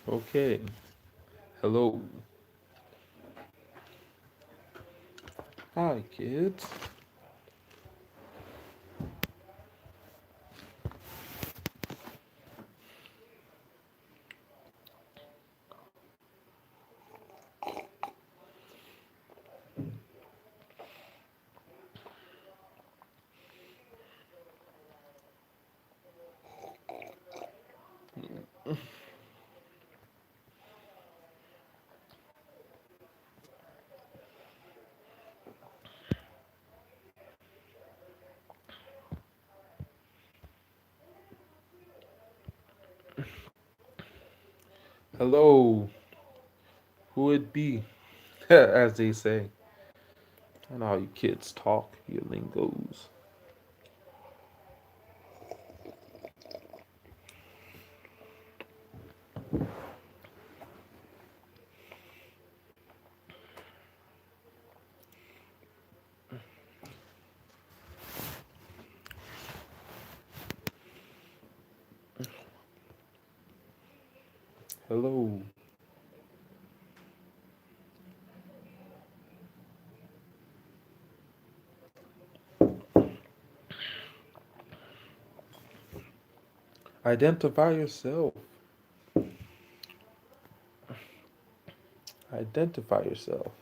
Okay. Hello. Hi, kids. Hello. Who it be? As they say. I know how you kids talk, your lingos. Hello. Identify yourself. Identify yourself.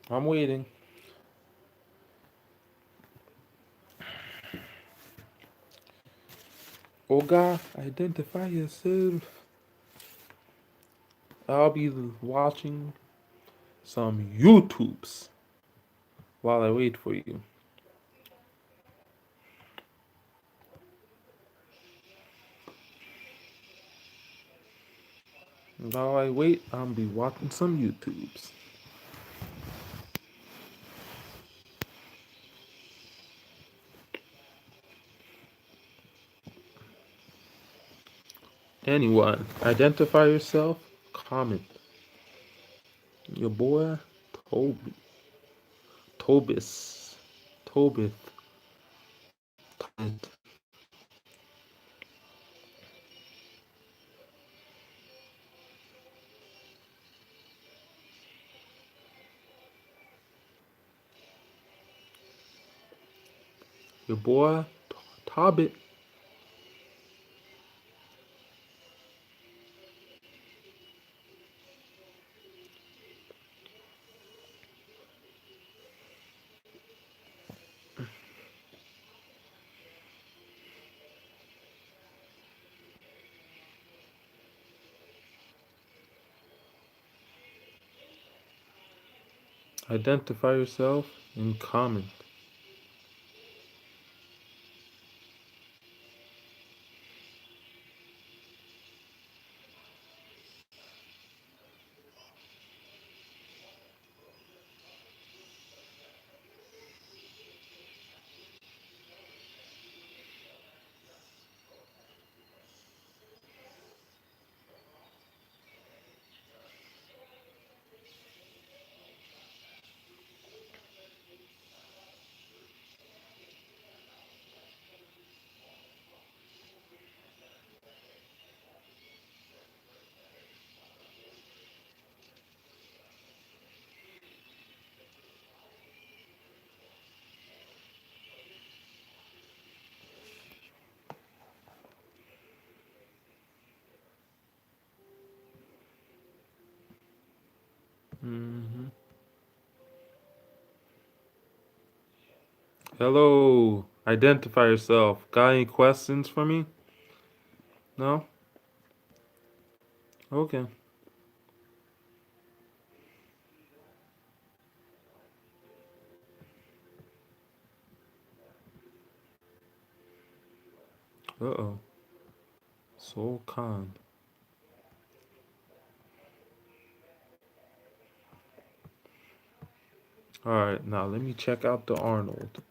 I'm waiting. Oh God, identify yourself. I'll be watching some YouTubes while I wait for you. While I wait, I'll be watching some YouTubes. Anyone, identify yourself, comment. Your boy, Toby. Tobis. Tobith. Your boy, Tobbit. Identify yourself and comment. hmm Hello. Identify yourself. Got any questions for me? No? Okay. Uh-oh. So calm. Alright, now let me check out the Arnold.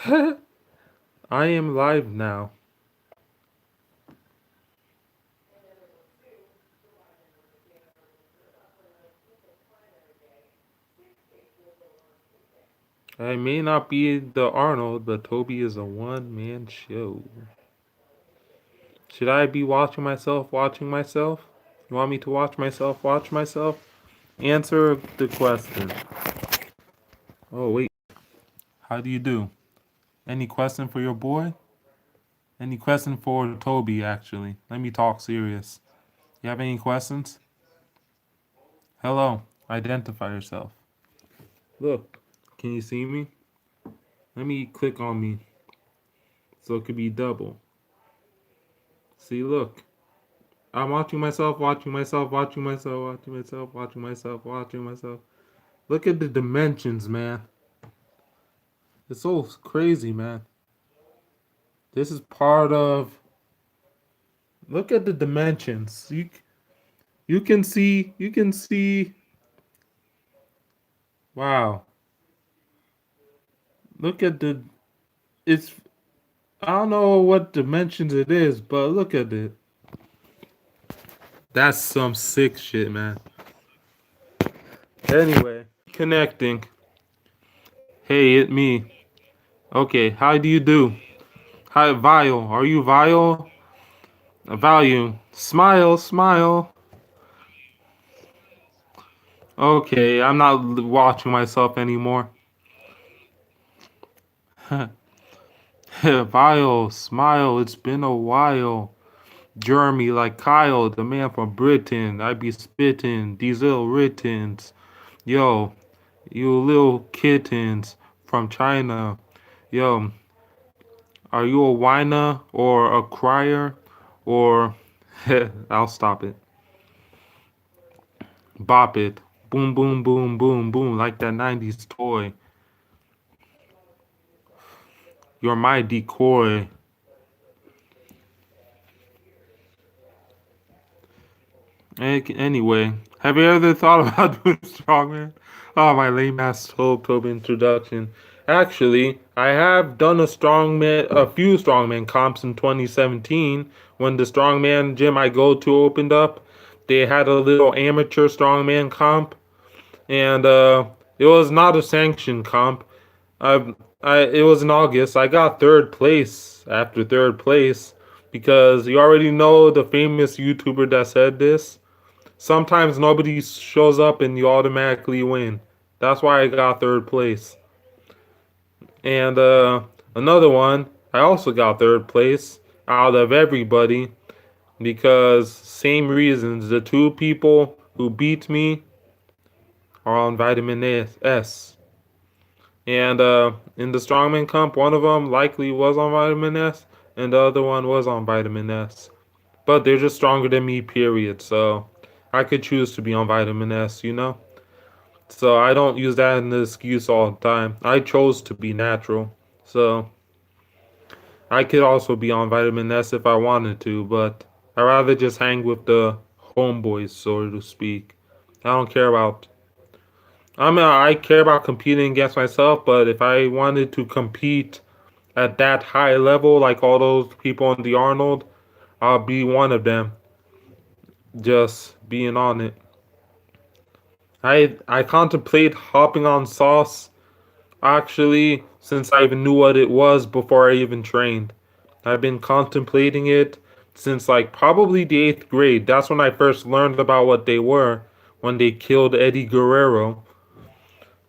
I am live now. I may not be the Arnold, but Toby is a one-man show. Should I be watching myself, watching myself? You want me to watch myself, watch myself? Answer the question. Oh, wait. How do you do? Any question for your boy? Any question for Tobi, actually? Let me talk serious. You have any questions? Hello. Identify yourself. Look. Can you see me? Let me click on me so it could be double. See, look. I'm watching myself, watching myself, watching myself, watching myself, watching myself, watching myself. Look at the dimensions, man. It's so crazy, man. This is part of. Look at the dimensions. You can see. Wow. Look at the. It's. I don't know what dimensions it is, but look at it. That's some sick shit, man. Anyway, connecting. Hey, it me. Okay, how do you do? Hi, Vile. Are you Vile? Value. Smile, smile. Okay, I'm not watching myself anymore. Vile, smile. It's been a while. Jeremy, like Kyle, the man from Britain. I be spitting these little writtens. Yo, you little kittens from China. Yo, are you a whiner or a crier? Or, I'll stop it. Bop it. Boom, boom, boom, boom, boom, like that 90s toy. You're my decoy. Anyway, have you ever thought about doing strongman? Oh, my lame ass Tobi introduction. Actually, I have done a few strongman comps in 2017 when the strongman gym I go to opened up. They had a little amateur strongman comp, and it was not a sanctioned comp. It was in August. I got third place after third place because you already know the famous YouTuber that said this. Sometimes nobody shows up and you automatically win. That's why I got third place. And another one, I also got third place out of everybody because same reasons. The two people who beat me are on vitamin S. And in the strongman comp, one of them likely was on vitamin S, and the other one was on vitamin S. But they're just stronger than me, period. So I could choose to be on vitamin S, you know? So I don't use that as an excuse all the time. I chose to be natural. So I could also be on vitamin S if I wanted to, but I rather just hang with the homeboys, so to speak. I don't care about. I care about competing against myself, but if I wanted to compete at that high level, like all those people in the Arnold, I'll be one of them. Just being on it. I contemplate hopping on sauce actually since I even knew what it was before I even trained. I've been contemplating it since like probably the eighth grade. That's when I first learned about what they were when they killed Eddie Guerrero.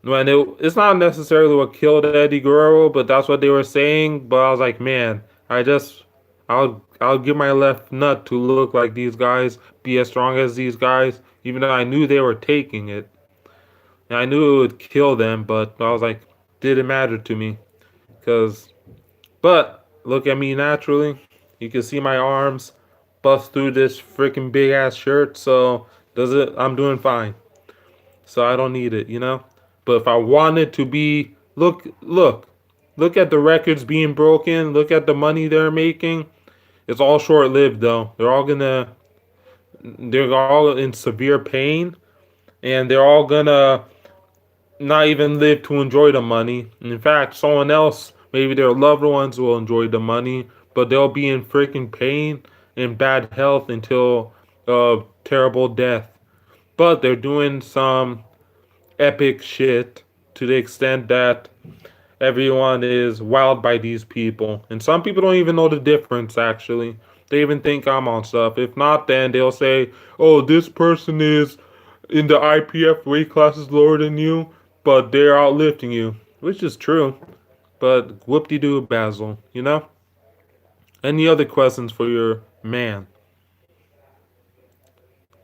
It's not necessarily what killed Eddie Guerrero, but that's what they were saying. But I was like, man, I'll give my left nut to look like these guys, be as strong as these guys, even though I knew they were taking it. And I knew it would kill them, but I was like, didn't matter to me. Cause, but look at me naturally. You can see my arms bust through this freaking big ass shirt. So does it? I'm doing fine. So I don't need it, you know. But if I wanted to be, look at the records being broken. Look at the money they're making. It's all short lived though. They're all in severe pain, and they're all gonna not even live to enjoy the money. In fact, someone else, maybe their loved ones, will enjoy the money, but they'll be in freaking pain and bad health until terrible death. But they're doing some epic shit to the extent that everyone is wowed by these people. And some people don't even know the difference, actually. they even think I'm on stuff. If not, then they'll say, "Oh, this person is in the IPF weight classes lower than you, but they're outlifting you," which is true. But whoop-de-doo, Basil. Any other questions for your man?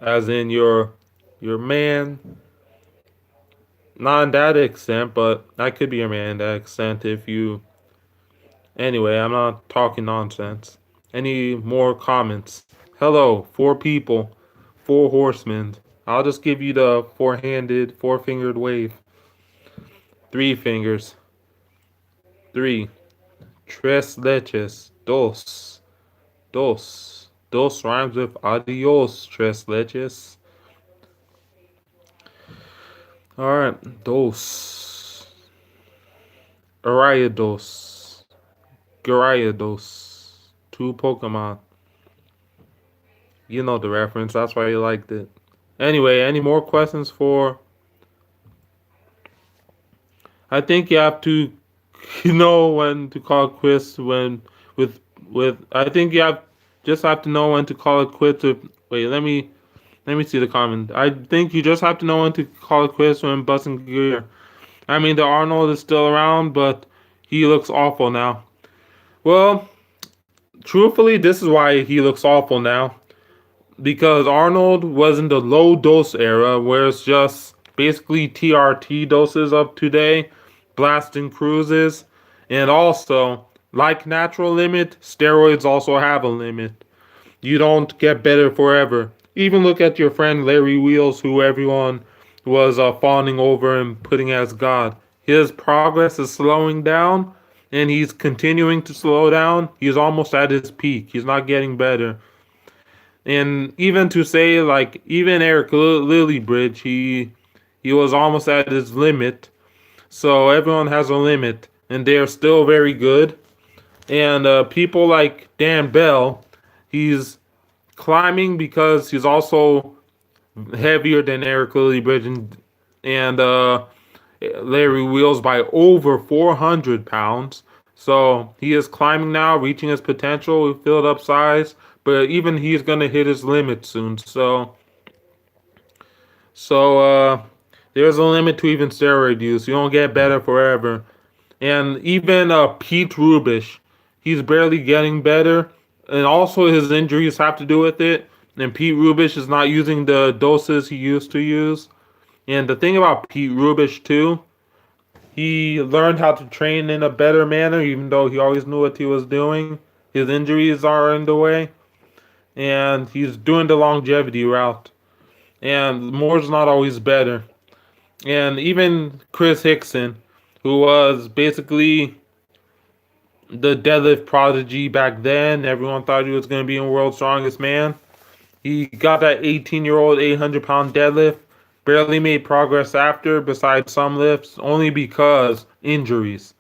As in your man, not in that extent, but I could be your man in that extent if you. Anyway, I'm not talking nonsense. Any more comments? Hello, four people, four horsemen. I'll just give you the four-handed, four-fingered wave. Three fingers. Three. Tres leches. Dos. Dos. Dos rhymes with adios, tres leches. Alright, dos. Ariados. Gyarados. Two Pokemon. You know the reference, that's why you liked it. Anyway, any more questions for. I think you have to know when to call it quits with I think you have to know when to call it quits with. Wait, let me see the comment. I think you just have to know when to call it quits when busting gear. I mean, the Arnold is still around, but he looks awful now. Well, truthfully, this is why he looks awful now. Because Arnold was in the low dose era, where it's just basically TRT doses of today, blasting cruises, and also, like natural limit, steroids also have a limit. You don't get better forever. Even look at your friend Larry Wheels, who everyone was fawning over and putting as God. His progress is slowing down, and he's continuing to slow down. He's almost at his peak. He's not getting better. And even to say, like, even Eric Lillybridge, he was almost at his limit. So everyone has a limit, and they're still very good. And people like Dan Bell, he's climbing because he's also heavier than Eric Lillybridge and Larry Wheels by over 400 pounds. So he is climbing now, reaching his potential, filled up size, but even he's gonna hit his limit soon. So there's a limit to even steroid use. You don't get better forever. And even Pete Rubish, he's barely getting better, and also his injuries have to do with it. And Pete Rubish is not using the doses he used to use. And the thing about Pete Rubish too, he learned how to train in a better manner, even though he always knew what he was doing. His injuries are in the way, and he's doing the longevity route. And more's not always better. And even Chris Hickson, who was basically the deadlift prodigy back then, everyone thought he was going to be a world's strongest man. He got that 18-year-old 800-pound deadlift, barely made progress after, besides some lifts, only because injuries.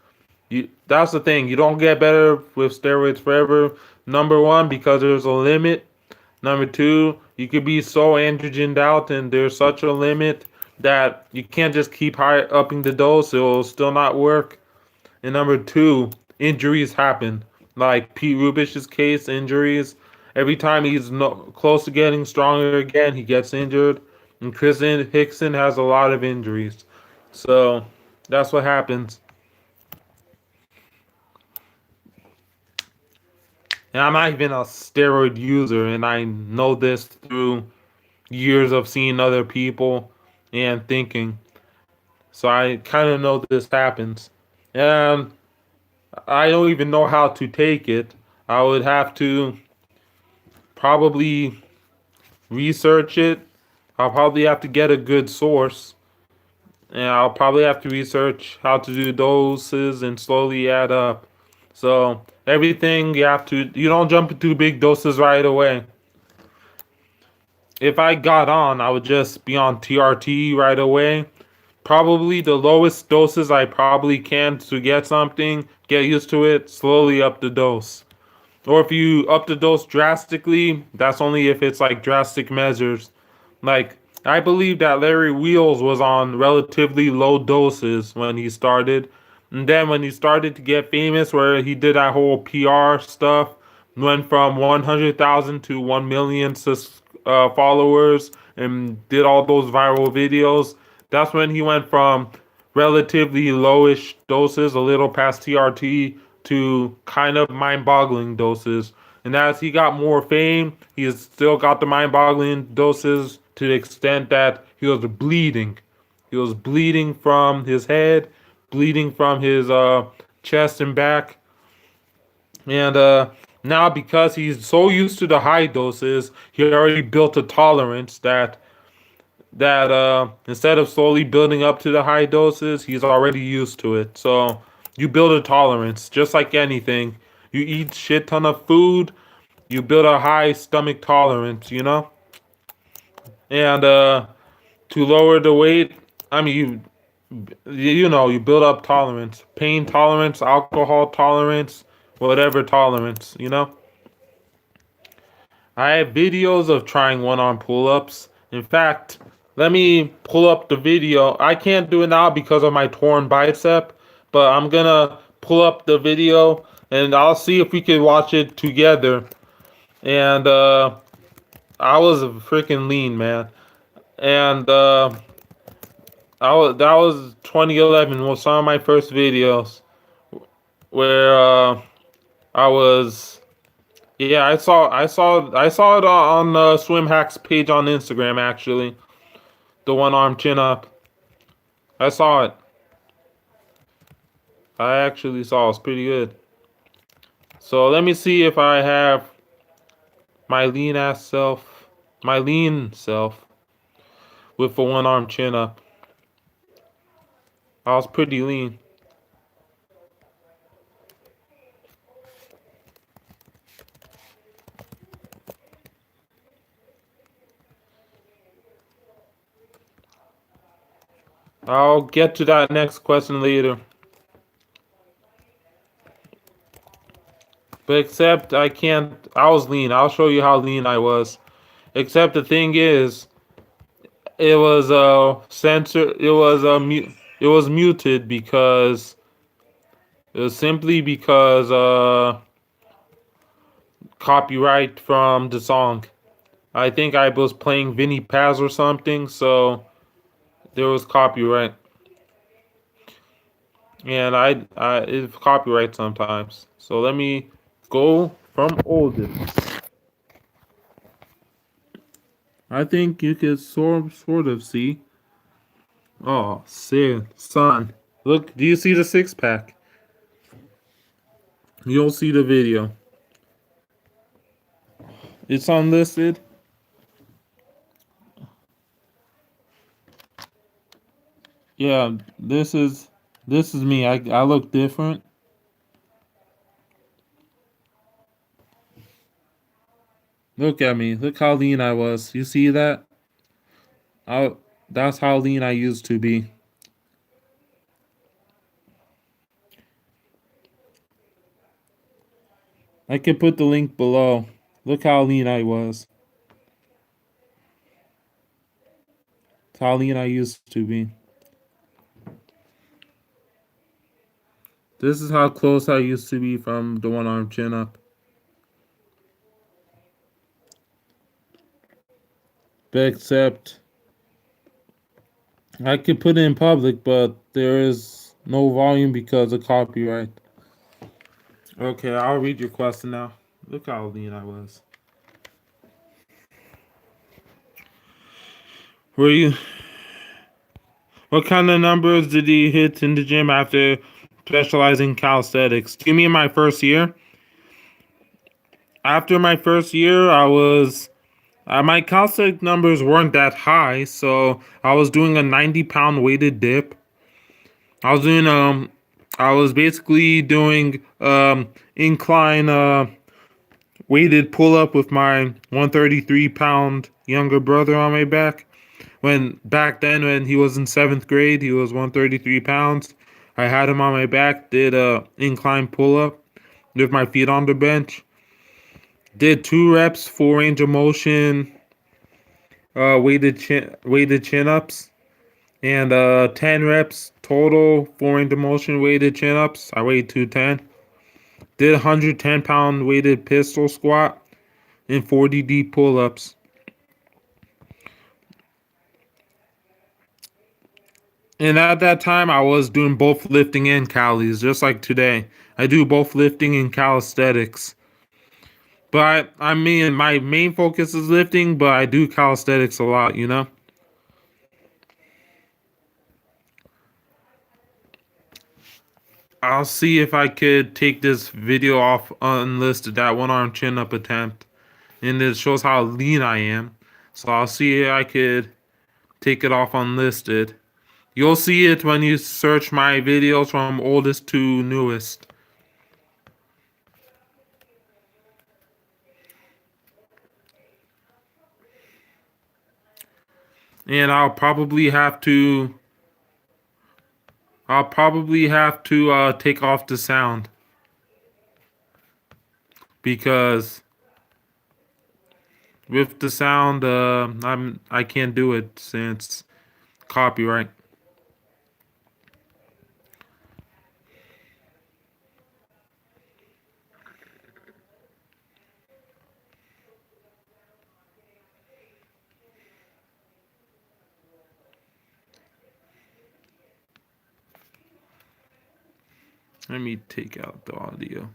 That's the thing. You don't get better with steroids forever. Number one, because there's a limit. Number two, you could be so androgened out, and there's such a limit that you can't just keep high upping the dose. It will still not work. And number two, injuries happen. Like Pete Rubish's case, injuries. Every time he's close to getting stronger again, he gets injured. And Chris Hickson has a lot of injuries. So that's what happens. And I'm not even a steroid user, and I know this through years of seeing other people and thinking. So I kind of know this happens. And I don't even know how to take it. I would have to probably research it. I'll probably have to get a good source. And I'll probably have to research how to do doses and slowly add up. So everything you don't jump into big doses right away. If I got on, I would just be on TRT right away. Probably the lowest doses I probably can to get something, get used to it, slowly up the dose. Or if you up the dose drastically, that's only if it's like drastic measures. Like, I believe that Larry Wheels was on relatively low doses when he started. And then when he started to get famous, where he did that whole PR stuff went from 100,000 to 1 million followers and did all those viral videos. That's when he went from relatively lowish doses, a little past TRT, to kind of mind boggling doses. And as he got more fame, he has still got the mind boggling doses to the extent that he was bleeding. He was bleeding from his head, bleeding from his chest and back. And now, because he's so used to the high doses, he already built a tolerance that instead of slowly building up to the high doses, he's already used to it. So you build a tolerance, just like anything. You eat shit ton of food, you build a high stomach tolerance, you know. And to lower the weight, I mean, you build up tolerance, pain tolerance, alcohol tolerance, whatever tolerance, you know. I have videos of trying one arm pull ups. In fact, let me pull up the video. I can't do it now because of my torn bicep, but I'm gonna pull up the video and I'll see if we can watch it together. And I was freaking lean, man. And that was 2011 was some of my first videos where I was. Yeah, I saw it on Swim Hacks page on Instagram. Actually, the one arm chin up. I saw it. I actually saw it. It's pretty good. So let me see if I have my lean ass self, my lean self, with a one arm chin up. I was pretty lean. I'll get to that next question later. But except I can't. I was lean. I'll show you how lean I was. Except the thing is, it was censor. It was It was muted because it was simply because copyright from the song. I think I was playing Vinny Paz or something, so there was copyright. And I it's copyright sometimes. So let me go from oldest. I think you can sort of see. Oh, son. Look, do you see the six pack? You'll see the video. It's unlisted. Yeah, this is me. I look different. Look at me. Look how lean I was. You see that? I That's how lean I used to be. I can put the link below. Look how lean I was. That's how lean I used to be. This is how close I used to be from the one arm chin up. But except I could put it in public, but there is no volume because of copyright. Okay, I'll read your question now. Look how lean I was. Were you? What kind of numbers did he hit in the gym after specializing in calisthenics? Do you mean my first year? After my first year, I was my calisthenic numbers weren't that high, so I was doing a 90-pound weighted dip. I was doing I was basically doing incline weighted pull up with my 133-pound younger brother on my back. When back then, when he was in seventh grade, he was 133 pounds. I had him on my back, did a incline pull up with my feet on the bench. Did 2 reps, full range of motion, weighted chin ups, and 10 reps total, full range of motion weighted chin ups. I weighed 210. Did 110-pound weighted pistol squat and 40 deep pull-ups. And at that time, I was doing both lifting and calisthenics, just like today. I do both lifting and calisthenics. But I mean, my main focus is lifting, but I do calisthenics a lot, you know? I'll see if I could take this video off unlisted, that one arm chin up attempt. And it shows how lean I am. So I'll see if I could take it off unlisted. You'll see it when you search my videos from oldest to newest. And I'll probably have to take off the sound because with the sound I can't do it since copyright. Let me take out the audio.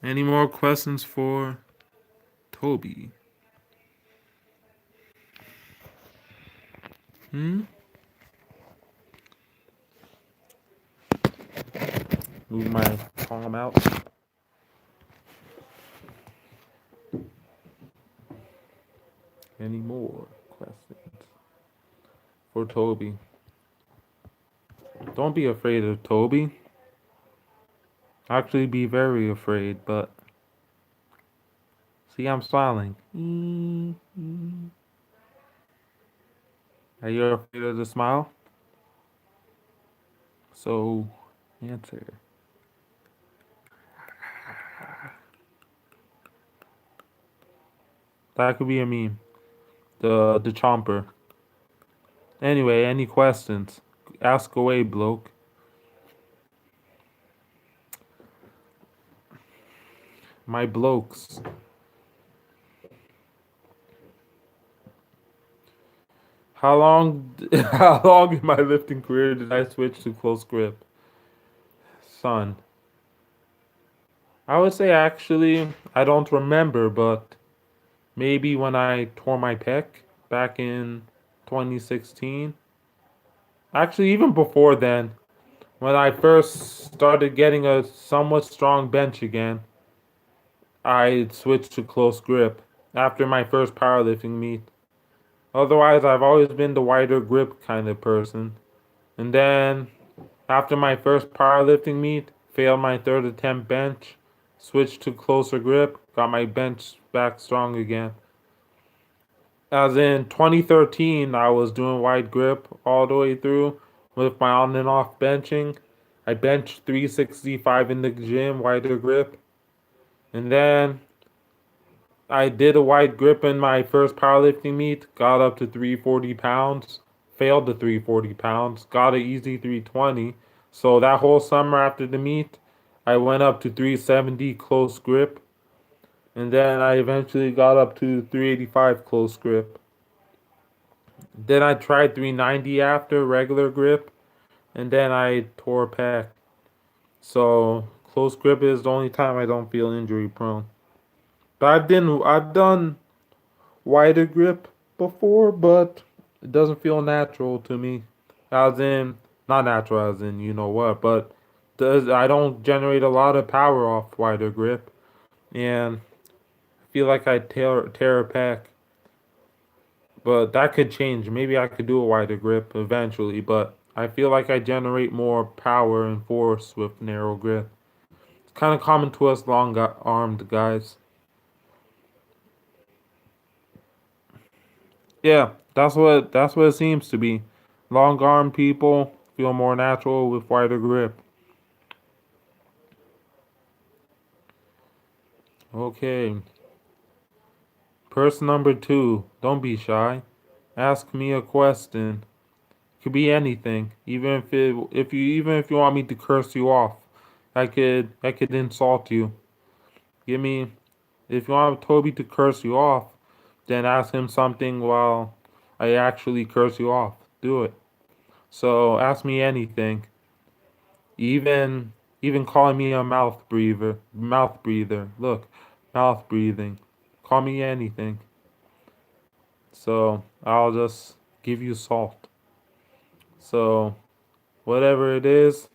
Any more questions for Tobi? Hmm? Move my palm out. Any more questions for Tobi? Don't be afraid of Tobi. Actually, be very afraid, but see, I'm smiling. Are you afraid of the smile? So, answer. That could be a meme. The chomper. Anyway, any questions? Ask away, bloke. My blokes. How long? How long in my lifting career did I switch to close grip? Son, I would say actually I don't remember, but maybe when I tore my pec back in 2016. Actually, even before then, when I first started getting a somewhat strong bench again, I switched to close grip after my first powerlifting meet. Otherwise, I've always been the wider grip kind of person. And then, after my first powerlifting meet, failed my third attempt bench, switched to closer grip, got my bench back strong again. As in 2013, I was doing wide grip all the way through with my on and off benching. I benched 365 in the gym, wider grip. And then I did a wide grip in my first powerlifting meet, got up to 340 pounds, failed to 340 pounds, got an easy 320. So that whole summer after the meet, I went up to 370 close grip, and then I eventually got up to 385 close grip. Then I tried 390 after regular grip, and then I tore pec. So close grip is the only time I don't feel injury prone. But I've done wider grip before, but it doesn't feel natural to me. As in, not natural as in you know what, but I don't generate a lot of power off wider grip, and I feel like I tear a pec. But that could change. Maybe I could do a wider grip eventually, but I feel like I generate more power and force with narrow grip. It's kind of common to us long armed guys. Yeah, that's what it seems to be. Long arm people feel more natural with wider grip. Okay. Person number two, don't be shy. Ask me a question. Could be anything. Even if you want me to curse you off, I could insult you. Give me if you want Toby to curse you off, then ask him something while I actually curse you off. Do it. So ask me anything. Even even calling me a mouth breather. Look, mouth breathing. Call me anything. So I'll just give you salt. So whatever it is,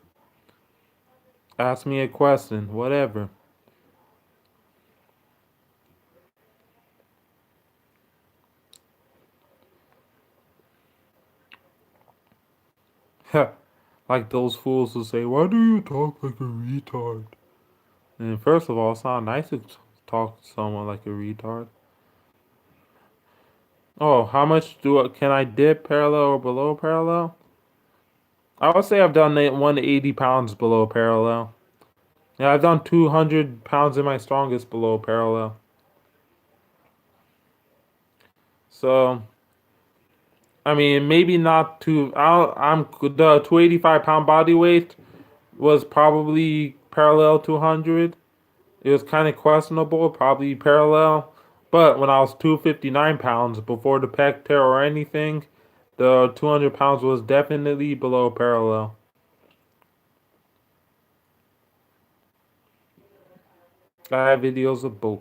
ask me a question. Whatever. Like those fools who say, "Why do you talk like a retard?" And first of all, it's not nice to talk to someone like a retard. Oh, how much can I dip parallel or below parallel? I would say I've done 180 pounds below parallel. Yeah, I've done 200 pounds in my strongest below parallel. So, I mean, maybe not too. I'm the 285 pound body weight was probably parallel 200. It was kind of questionable, probably parallel. But when I was 259 pounds before the pec tear or anything, the 200 pounds was definitely below parallel. I have videos of both.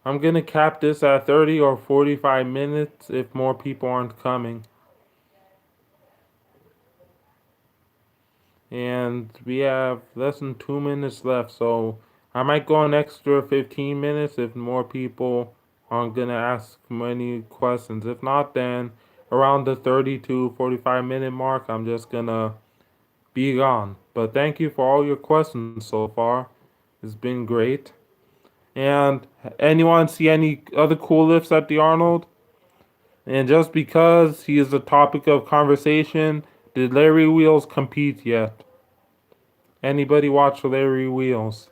I'm gonna cap this at 30 or 45 minutes if more people aren't coming. And we have less than 2 minutes left, so I might go an extra 15 minutes if more people aren't gonna ask many questions. If not, then around the 30 to 45 minute mark, I'm just gonna be gone. But thank you for all your questions so far. It's been great. And anyone see any other cool lifts at the Arnold? And just because he is the topic of conversation, did Larry Wheels compete yet? Anybody watch Larry Wheels?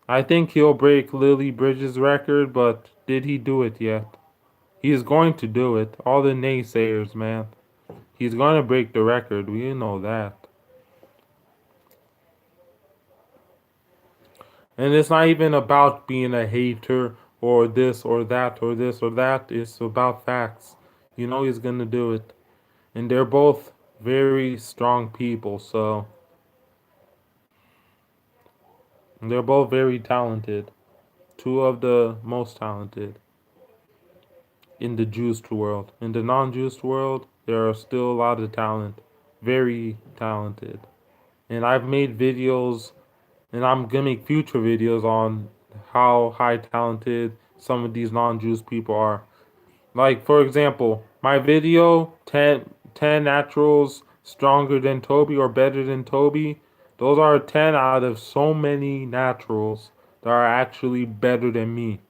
I think he'll break Lily Bridges' record, but did he do it yet? He's going to do it. All the naysayers, man. He's going to break the record. We know that. And it's not even about being a hater or this or that or this or that. It's about facts. You know he's going to do it. And they're both very strong people, so they're both very talented. Two of the most talented in the juiced world. In the non juiced world, there are still a lot of talent. Very talented. And I've made videos, and I'm gonna make future videos on how high talented some of these non juiced people are. Like, for example, my video 10 naturals stronger than Tobi or better than Tobi. Those are 10 out of so many naturals that are actually better than me.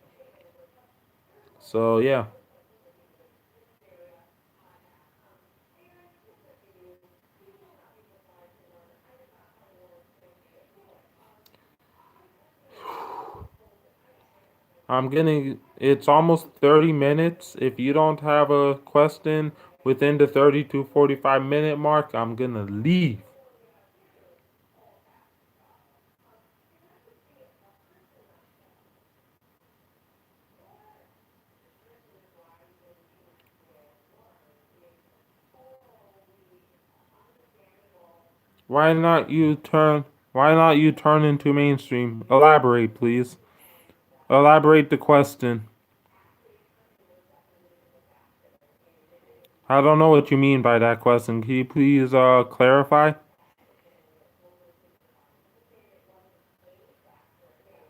So, yeah. It's almost 30 minutes. If you don't have a question within the 30 to 45 minute mark, I'm gonna leave. Why not you turn into mainstream? Elaborate, please. Elaborate the question. I don't know what you mean by that question. Can you please clarify?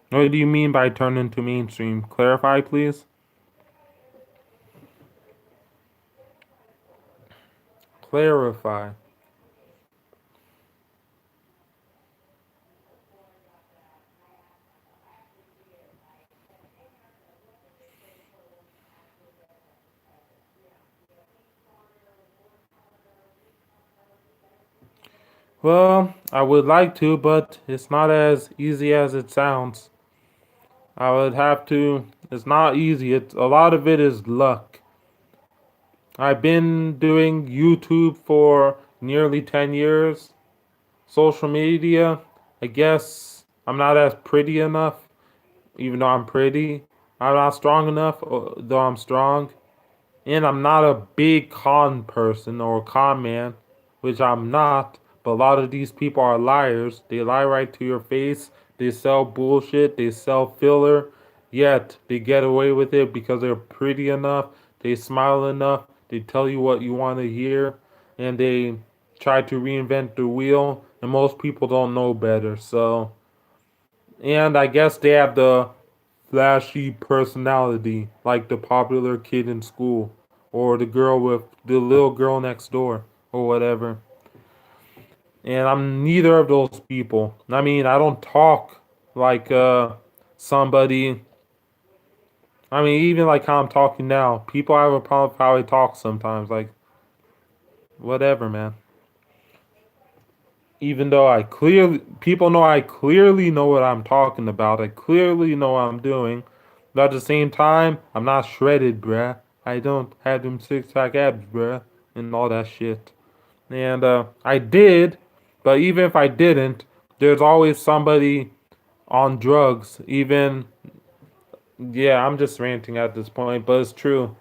What do you mean by turn into mainstream? Clarify, please. Clarify. Well, I would like to, but it's not as easy as it sounds. I would have to. It's not easy. It's a lot of it is luck. I've been doing YouTube for nearly 10 years. Social media, I guess I'm not as pretty enough, even though I'm pretty. I'm not strong enough, though I'm strong. And I'm not a big con person or con man, which I'm not. But a lot of these people are liars. They lie right to your face. They sell bullshit. They sell filler. Yet they get away with it because they're pretty enough. They smile enough. They tell you what you want to hear. And they try to reinvent the wheel. And most people don't know better. So, and I guess they have the flashy personality, like the popular kid in school, or the little girl next door, or whatever. And I'm neither of those people. I mean, I don't talk like somebody. I mean, even like how I'm talking now, people have a problem with how I talk sometimes. Like, whatever, man. Even though people know I clearly know what I'm talking about. I clearly know what I'm doing. But at the same time, I'm not shredded, bruh. I don't have them six pack abs, bruh, and all that shit. And I did, but even if I didn't, there's always somebody on drugs. Even, yeah, I'm just ranting at this point, but it's true.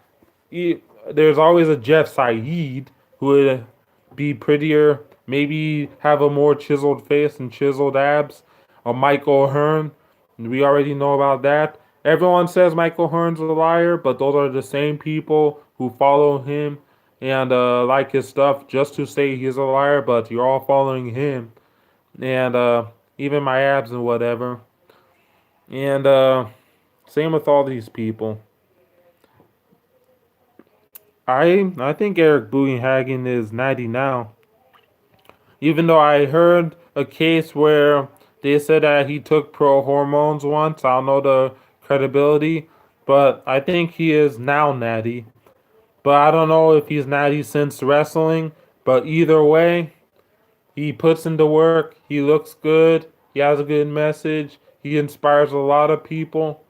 E- there's always a Jeff Saeed who would be prettier, maybe have a more chiseled face and chiseled abs. A Michael Hearn, we already know about that. Everyone says Michael Hearn's a liar, but those are the same people who follow him and like his stuff just to say he's a liar, but you're all following him. And even my abs and whatever. And same with all these people. I think Eric Bugenhagen is 90 now. Even though I heard a case where they said that he took pro hormones once. I don't know the credibility, but I think he is now natty. But I don't know if he's natty since wrestling. But either way, he puts in the work. He looks good. He has a good message. He inspires a lot of people.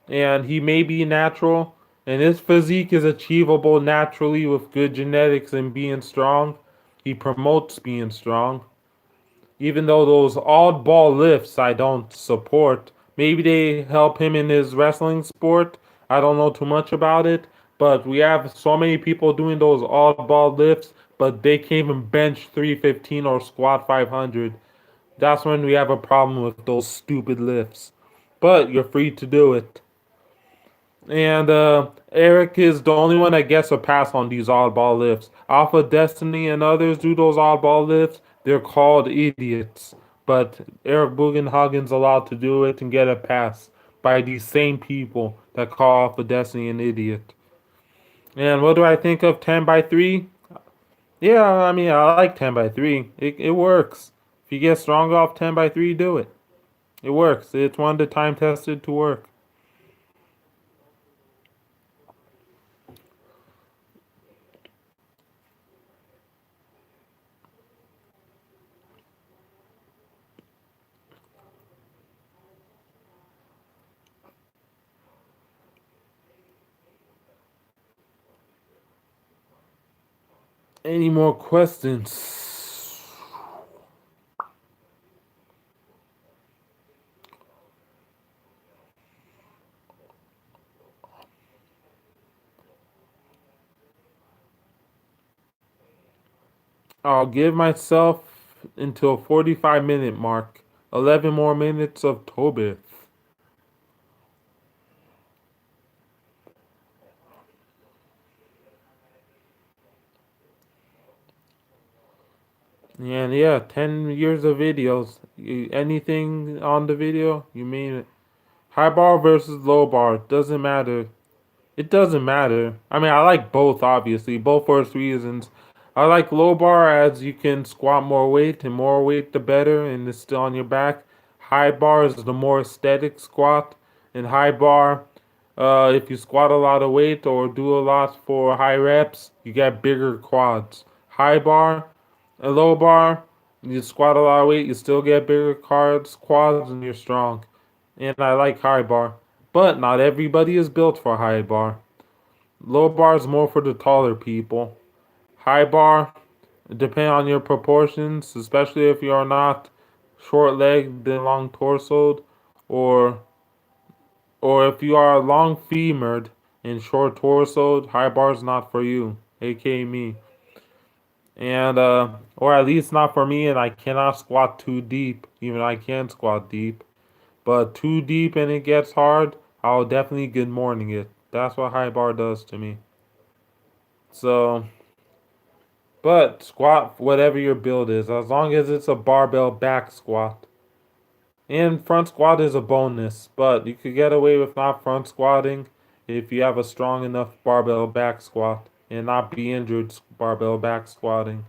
And he may be natural. And his physique is achievable naturally with good genetics and being strong. He promotes being strong. Even though those oddball lifts I don't support, maybe they help him in his wrestling sport. I don't know too much about it, but we have so many people doing those oddball lifts, but they can't even bench 315 or squat 500. That's when we have a problem with those stupid lifts. But you're free to do it. And Eric is the only one that gets a pass on these oddball lifts. Alpha Destiny and others do those oddball lifts. They're called idiots. But Eric Bugenhagen's allowed to do it and get a pass by these same people that call Alpha Destiny an idiot. And what do I think of 10 by 3? Yeah, I mean, I like 10 by 3. It works. If you get strong off 10 by 3, do it. It works. It's one of the time tested to work. Any more questions? I'll give myself until 45-minute mark. 11 more minutes of Tobi. And yeah, 10 years of videos. Anything on the video, you mean it. High bar versus low bar. Doesn't matter. It doesn't matter. I mean, I like both, obviously, both for reasons. I like low bar as you can squat more weight, and more weight the better, and it's still on your back. High bar is the more aesthetic squat, and high bar, if you squat a lot of weight or do a lot for high reps, you get bigger quads. High bar and low bar, You squat a lot of weight, you still get bigger cards, quads, and you're strong. And I like high bar. But not everybody is built for high bar. Low bar is more for the taller people. High bar, depending on your proportions, especially if you are not short legged and long torsoed, or or if you are long femored and short torsoed, high bar is not for you, aka me. And or at least not for me, and I cannot squat too deep, even I can squat deep. But too deep and it gets hard, I'll definitely good morning it. That's what high bar does to me. So, but squat whatever your build is, as long as it's a barbell back squat. And front squat is a bonus, but you could get away with not front squatting if you have a strong enough barbell back squat and not be injured barbell back squatting.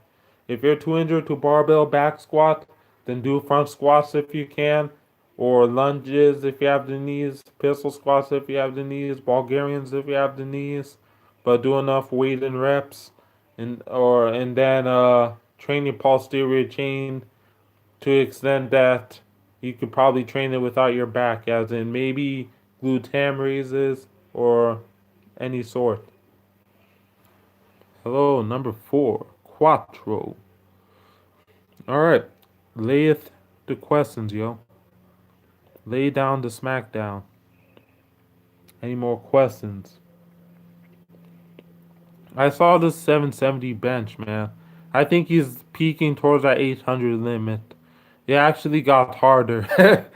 If you're too injured to barbell back squat, then do front squats if you can, or lunges if you have the knees, pistol squats if you have the knees, Bulgarians if you have the knees, but do enough weight and reps, and then train your posterior chain to extent that you could probably train it without your back, as in maybe glute ham raises or any sort. Hello, number four, Quattro. Alright, layeth the questions, yo. Lay down the smackdown. Any more questions? I saw this 770 bench, man. I think he's peaking towards that 800 limit. It actually got harder.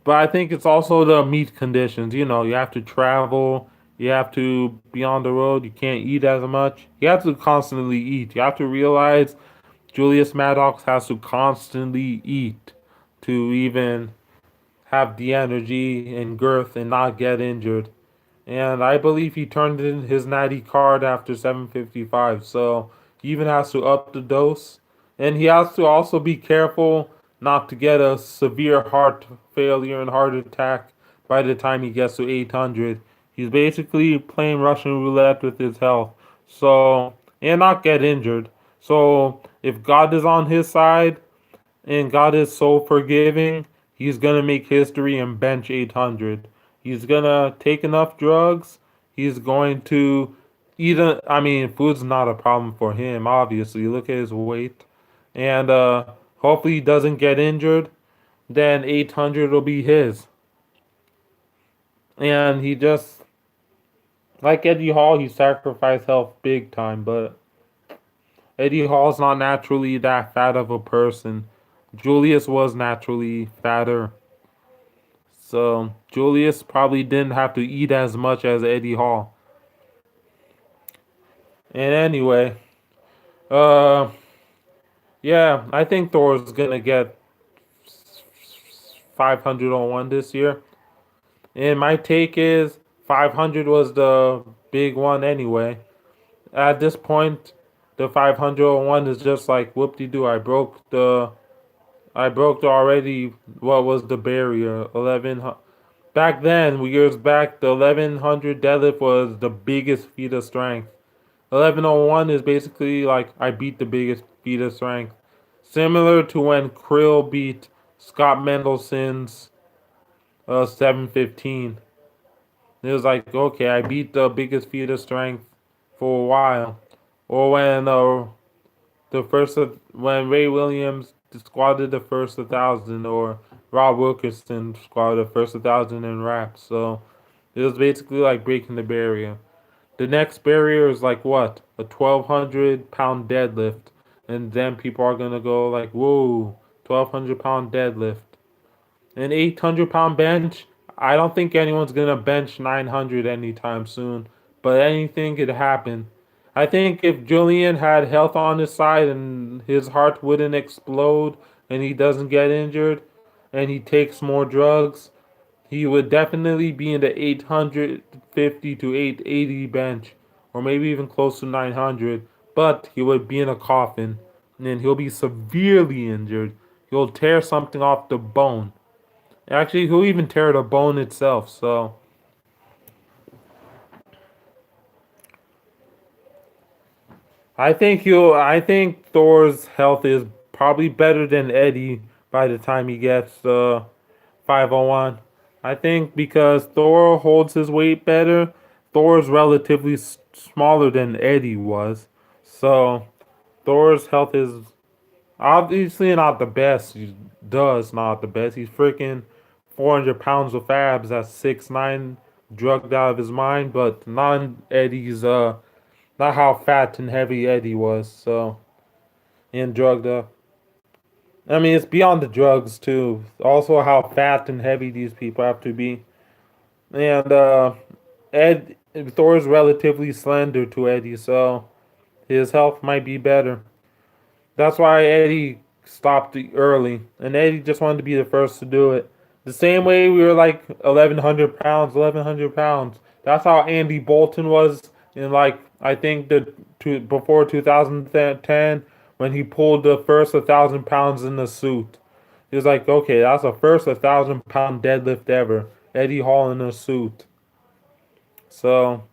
But I think it's also the meat conditions. You know, you have to travel, you have to be on the road, you can't eat as much. You have to constantly eat. You have to realize Julius Maddox has to constantly eat to even have the energy and girth and not get injured. And I believe he turned in his natty card after 755, so he even has to up the dose. And he has to also be careful not to get a severe heart failure and heart attack by the time he gets to 800. He's basically playing Russian roulette with his health. So, and not get injured. So, if God is on his side, and God is so forgiving, he's going to make history and bench 800. He's going to take enough drugs. He's going to eat I mean, food's not a problem for him, obviously. Look at his weight. And hopefully he doesn't get injured. Then 800 will be his. And he just, like Eddie Hall, he sacrificed health big time. But Eddie Hall's not naturally that fat of a person. Julius was naturally fatter. So Julius probably didn't have to eat as much as Eddie Hall. And anyway, uh, yeah, I think Thor's gonna get 500 on one this year. And my take is 500 was the big one anyway. At this point, the 500 on one is just like whoop de doo. I broke the already what was the barrier 1100. Back then, years back, the 1100 deadlift was the biggest feat of strength. 1101 is basically like I beat the biggest feat of strength. Similar to when Krill beat Scott Mendelson's 715. It was like, okay, I beat the biggest feat of strength for a while. Or when when Ray Williams squatted the first 1,000, or Rob Wilkerson squatted the first 1,000 in reps. So it was basically like breaking the barrier. The next barrier is like what? A 1,200 pound deadlift. And then people are gonna go like, whoa, 1,200 pound deadlift. An 800 pound bench, I don't think anyone's gonna bench 900 anytime soon. But anything could happen. I think if Julian had health on his side and his heart wouldn't explode and he doesn't get injured and he takes more drugs, he would definitely be in the 850 to 880 bench, or maybe even close to 900. But he would be in a coffin, and he'll be severely injured. He'll tear something off the bone. Actually, he'll even tear the bone itself. So I think Thor's health is probably better than Eddie by the time he gets 501. I think because Thor holds his weight better, Thor's relatively smaller than Eddie was. So Thor's health is obviously not the best. He does not the best. He's freaking 400 pounds of abs at 6'9", drugged out of his mind. But not Eddie's not how fat and heavy Eddie was. So and drugged up. I mean, it's beyond the drugs too. Also, how fat and heavy these people have to be. And Ed Thor's relatively slender to Eddie, so his health might be better. That's why Eddie stopped early, and Eddie just wanted to be the first to do it. The same way we were like 1,100 pounds, 1,100 pounds. That's how Andy Bolton was in like I think before 2010 when he pulled the first 1,000 pounds in the suit. He was like, okay, that's the first 1,000 pound deadlift ever. Eddie Hall in a suit. So,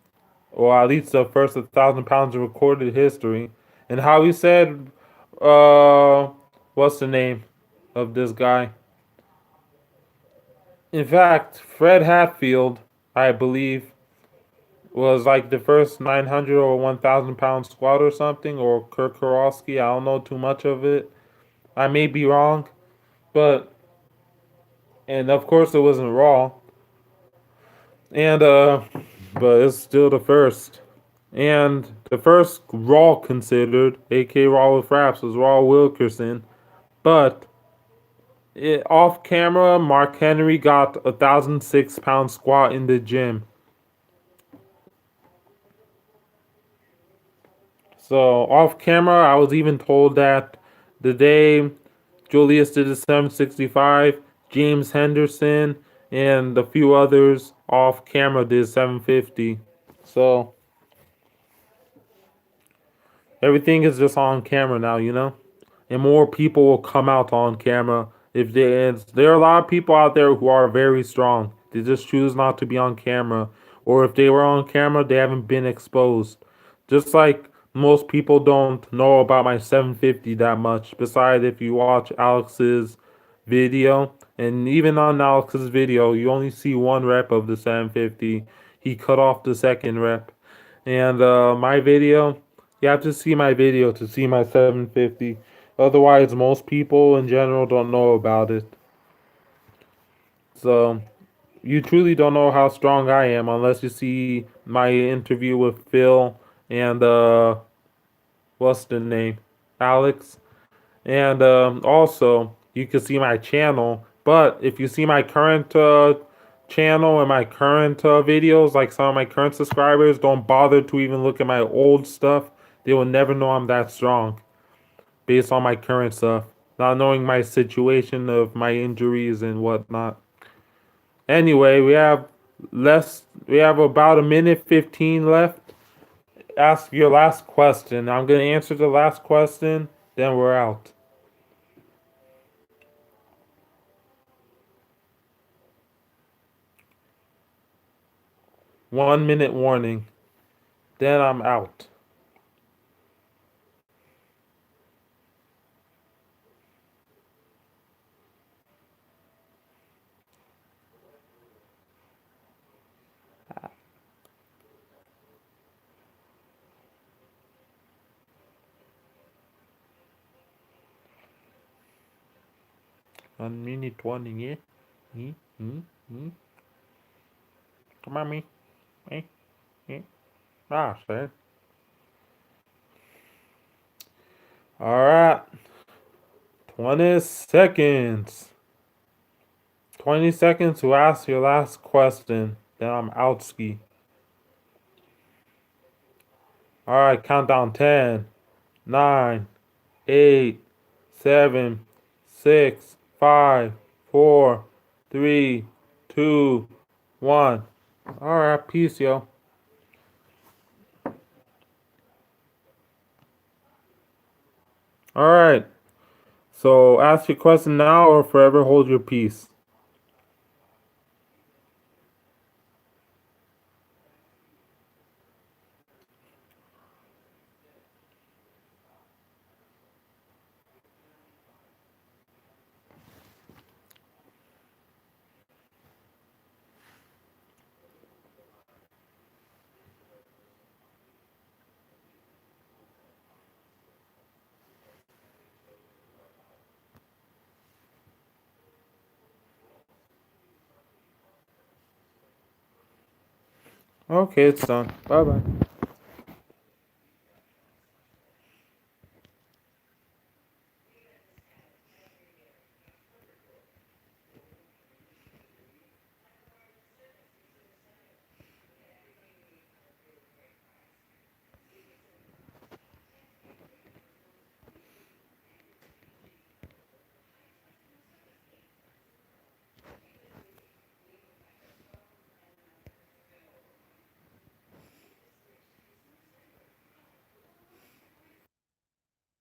or at least the first 1,000 pounds of recorded history. And how he said, uh, what's the name of this guy? In fact, Fred Hatfield, I believe, was like the first 900 or 1,000 pound squat or something, or Kirk Karofsky. I don't know too much of it. I may be wrong, but and of course it wasn't Raw, and but it's still the first. And the first Raw considered, aka Raw with Raps, was Raw Wilkerson. But off camera, Mark Henry got 1,006 pound squat in the gym. So off camera, I was even told that the day Julius did the 765, James Henderson and a few others off camera did 750. So everything is just on camera now, and more people will come out on camera if they. And there are a lot of people out there who are very strong. They just choose not to be on camera, or if they were on camera, they haven't been exposed. Just like most people don't know about my 750 that much. Besides, if you watch Alex's video, and even on Alex's video, you only see one rep of the 750. He cut off the second rep. And my video, you have to see my video to see my 750. Otherwise, most people in general don't know about it. So you truly don't know how strong I am unless you see my interview with Phil and what's the name, Alex. And also, you can see my channel. But if you see my current channel and my current videos, like some of my current subscribers, don't bother to even look at my old stuff. They will never know I'm that strong based on my current stuff, not knowing my situation of my injuries and whatnot. Anyway, we have about a minute 15 left. Ask your last question. I'm gonna answer the last question, then we're out. 1 minute warning. Then I'm out. One minute warning, yeah? Mm, mm, mm. Come on, me. Eh, eh. Ah, sir. Alright. 20 seconds. 20 seconds to ask your last question. Then I'm out ski. Alright, countdown 10, 9, 8, 7, 6, 5, 4, 3, 2, 1. Alright, peace, yo. Alright, so ask your question now or forever hold your peace. Okay, it's done. Bye bye.